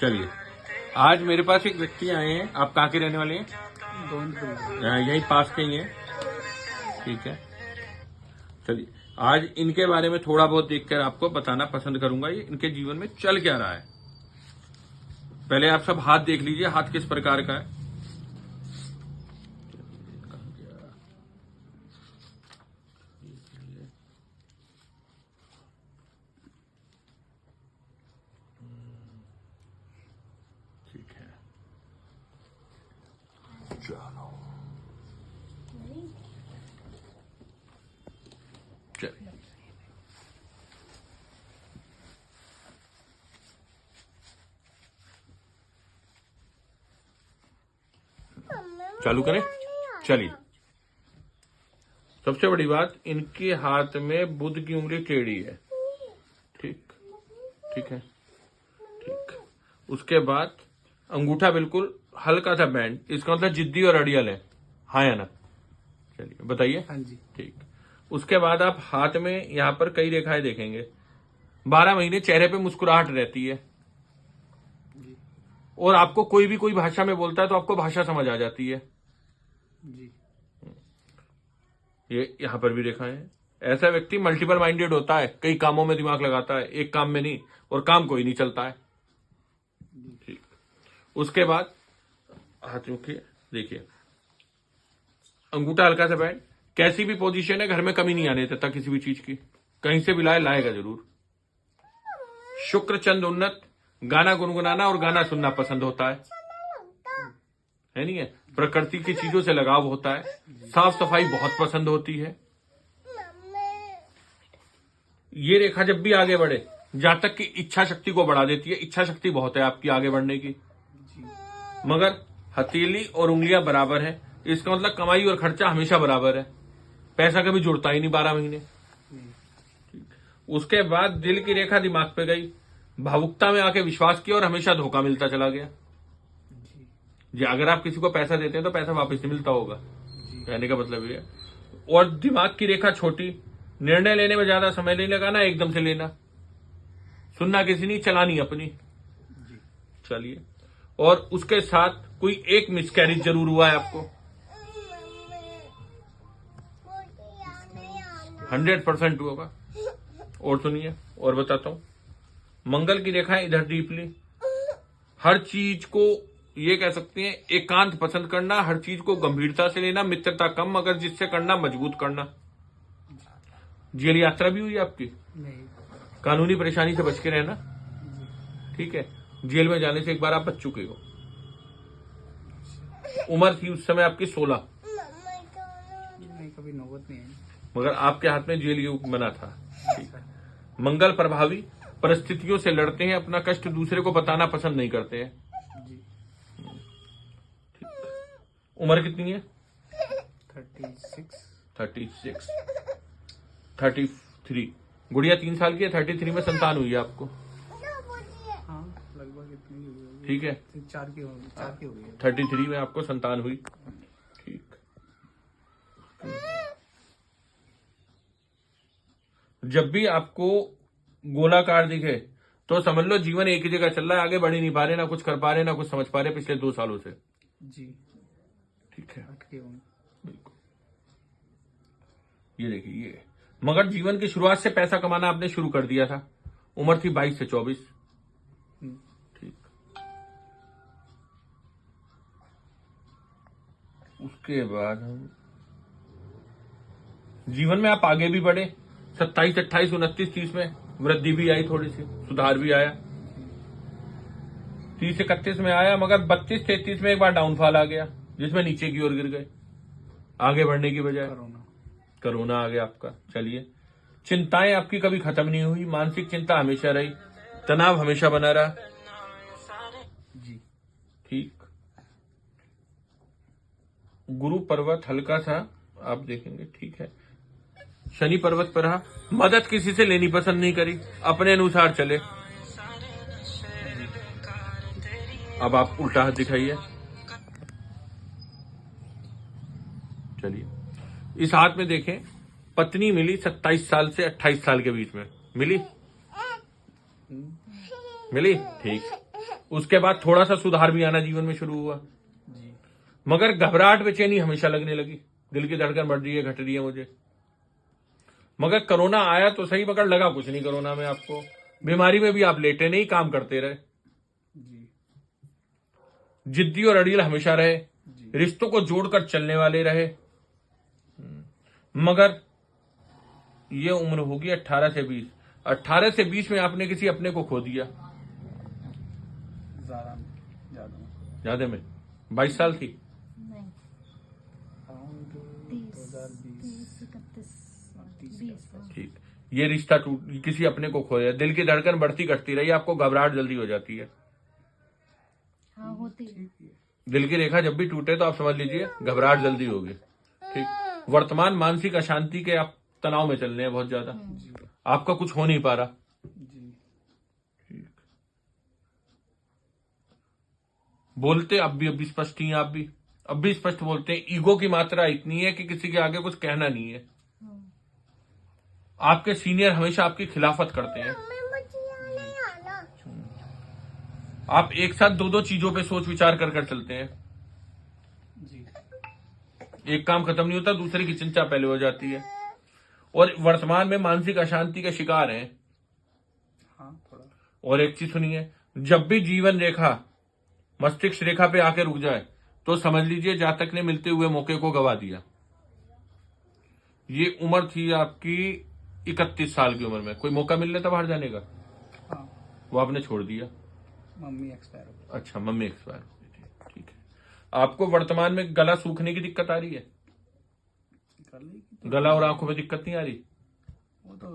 चलिए, आज मेरे पास एक व्यक्ति आए हैं। आप कहाँ के रहने वाले हैं? यहीं पास के ही हैं। ठीक है, चलिए आज इनके बारे में थोड़ा बहुत देखकर आपको बताना पसंद करूंगा, ये इनके जीवन में चल क्या रहा है। पहले आप सब हाथ देख लीजिए, हाथ किस प्रकार का है। ठीक है, चलो चलिए चालू करें। चलिए, सबसे बड़ी बात, इनके हाथ में बुध की उंगली टेढ़ी है। ठीक ठीक है, ठीक। उसके बाद अंगूठा बिल्कुल हल्का सा बैंड, इसका मतलब जिद्दी और अड़ियल है। हाँ या ना? चलिए बताइए। हाँ जी। ठीक। उसके बाद आप हाथ में यहां पर कई रेखाएं देखेंगे। 12 महीने चेहरे पे मुस्कुराहट रहती है जी। और आपको कोई भाषा में बोलता है तो आपको भाषा समझ आ जाती है जी। ये यहां पर भी रेखाएं हैं। ऐसा व्यक्ति मल्टीपल माइंडेड होता है, कई कामों में दिमाग लगाता है, एक काम में नहीं, और काम कोई नहीं चलता है। ठीक। उसके बाद हाथ रखिए, देखिए अंगूठा हल्का सा बैंड, कैसी भी पोजीशन है घर में कमी नहीं आने देता किसी भी चीज की, कहीं से भी लाएगा जरूर। शुक्र चंद उन्नत, गाना गुनगुनाना और गाना सुनना पसंद होता है नहीं है? प्रकृति की चीजों से लगाव होता है, साफ सफाई बहुत पसंद होती है। ये रेखा जब भी आगे बढ़े, जहां तक कि इच्छा शक्ति को बढ़ा देती है। इच्छा शक्ति बहुत है आपकी आगे बढ़ने की, मगर हथेली और उंगलियां बराबर है। इसका मतलब कमाई और खर्चा हमेशा बराबर है, पैसा कभी जुड़ता ही नहीं 12 महीने। उसके बाद दिल की रेखा दिमाग पे गई, भावुकता में आके विश्वास किया और हमेशा धोखा मिलता चला गया। जी, अगर आप किसी को पैसा देते हैं तो पैसा वापस नहीं मिलता होगा, कहने का मतलब ये है। और दिमाग की रेखा छोटी, निर्णय लेने में ज्यादा समय नहीं लगाना, एकदम से लेना, सुनना किसी नहीं, चलानी अपनी। चलिए, और उसके साथ कोई एक मिसकैरेज जरूर हुआ है आपको, 100% होगा। और सुनिए, और बताता हूं, मंगल की रेखाएं इधर डीपली, हर चीज को ये कह सकते हैं एकांत पसंद करना, हर चीज को गंभीरता से लेना, मित्रता कम, मगर जिससे करना मजबूत करना। जेल यात्रा भी हुई आपकी? नहीं। कानूनी परेशानी से बच के रहना। ठीक है, जेल में जाने से एक बार आप बच चुके हो। उम्र थी उस समय आपकी 16, नहीं, कभी नौबत नहीं आई, मगर आपके हाथ में जेल युग बना था। ठीक है। मंगल प्रभावी, परिस्थितियों से लड़ते हैं, अपना कष्ट दूसरे को बताना पसंद नहीं करते हैं। जी। उम्र कितनी है? 36। 33। गुड़िया 3 साल की है, 33 में संतान हुई है आपको। हाँ, लगभग इतनी हुई होगी। ठीक है, 4 की हो गई है। 33 में आपको संतान हुई। ठीक। जब भी आपको गोलाकार दिखे तो समझ लो जीवन एक ही जगह चल रहा है, आगे बढ़ ही नहीं पा रहे, ना कुछ कर पा रहे, ना कुछ समझ पा रहे पिछले 2 सालों से। जी। ठीक है, अटके हुए। बिल्कुल। ये देखिए, ये मगर जीवन की शुरुआत से पैसा कमाना आपने शुरू कर दिया था। उम्र थी 22 से 24। ठीक। उसके बाद हम जीवन में आप आगे भी बढ़े, 27, 28, 29, 30 में वृद्धि भी आई, थोड़ी सी सुधार भी आया। 30 से 31 में आया, मगर 32, 33 में एक बार डाउनफॉल आ गया, जिसमें नीचे की ओर गिर गए आगे बढ़ने की बजाय। कोरोना आ गया आपका। चलिए, चिंताएं आपकी कभी खत्म नहीं हुई, मानसिक चिंता हमेशा रही, तनाव हमेशा बना रहा। जी। ठीक। गुरु पर्वत हल्का सा आप देखेंगे। ठीक है, शनि पर्वत पर रहा, मदद किसी से लेनी पसंद नहीं करी, अपने अनुसार चले। अब आप उल्टा हाथ दिखाइए। चलिए, इस हाथ में देखें, पत्नी मिली 27 साल से 28 साल के बीच में मिली। ठीक। उसके बाद थोड़ा सा सुधार भी आना जीवन में शुरू हुआ, जी। मगर घबराहट बेचैनी हमेशा लगने लगी, दिल की धड़कन बढ़ रही है, घट रही है मुझे। मगर कोरोना आया तो सही, मगर लगा कुछ नहीं कोरोना में आपको। बीमारी में भी आप लेटे नहीं, काम करते रहे, जी। जिद्दी और अड़ियल हमेशा रहे, जी। रिश्तों को जोड़कर चलने वाले रहे। मगर ये उम्र होगी 18 से 20। 18 से 20 में आपने किसी अपने को खो दिया। ज्यादा में 22 साल थी। नहीं, अराउंड 30, 31, 20। ठीक, ये रिश्ता टूट, किसी अपने को खोया, दिल की धड़कन बढ़ती घटती रही, आपको घबराहट जल्दी हो जाती है। हाँ, होती है। दिल की रेखा जब भी टूटे तो आप समझ लीजिए घबराहट जल्दी होगी। ठीक, वर्तमान मानसिक अशांति के आप तनाव में चल रहे हैं बहुत ज्यादा, आपका कुछ हो नहीं पा रहा। जी। बोलते अब भी स्पष्ट ही हैं, आप भी अब भी स्पष्ट बोलते हैं। ईगो की मात्रा इतनी है कि किसी के आगे कुछ कहना नहीं है। आपके सीनियर हमेशा आपकी खिलाफत करते हैं। आप एक साथ दो चीजों पे सोच विचार कर चलते हैं। जी। एक काम खत्म नहीं होता, दूसरे की चिंता पहले हो जाती है, और वर्तमान में मानसिक अशांति के शिकार हैं। हाँ, थोड़ा। और एक चीज सुनिए, जब भी जीवन रेखा मस्तिष्क रेखा पे आके रुक जाए तो समझ लीजिए जातक ने मिलते हुए मौके को गवा दिया। ये उम्र थी आपकी 31 साल की उम्र में, कोई मौका मिल रहा था बाहर जाने का, हाँ, वो आपने छोड़ दिया। मम्मी एक्सपायर हो गई। अच्छा, मम्मी एक्सपायर हो गई थी, ठीक है। आपको वर्तमान में गला सूखने की दिक्कत आ रही है? कर ली कि गला और आंखों में दिक्कत नहीं आ रही? वो तो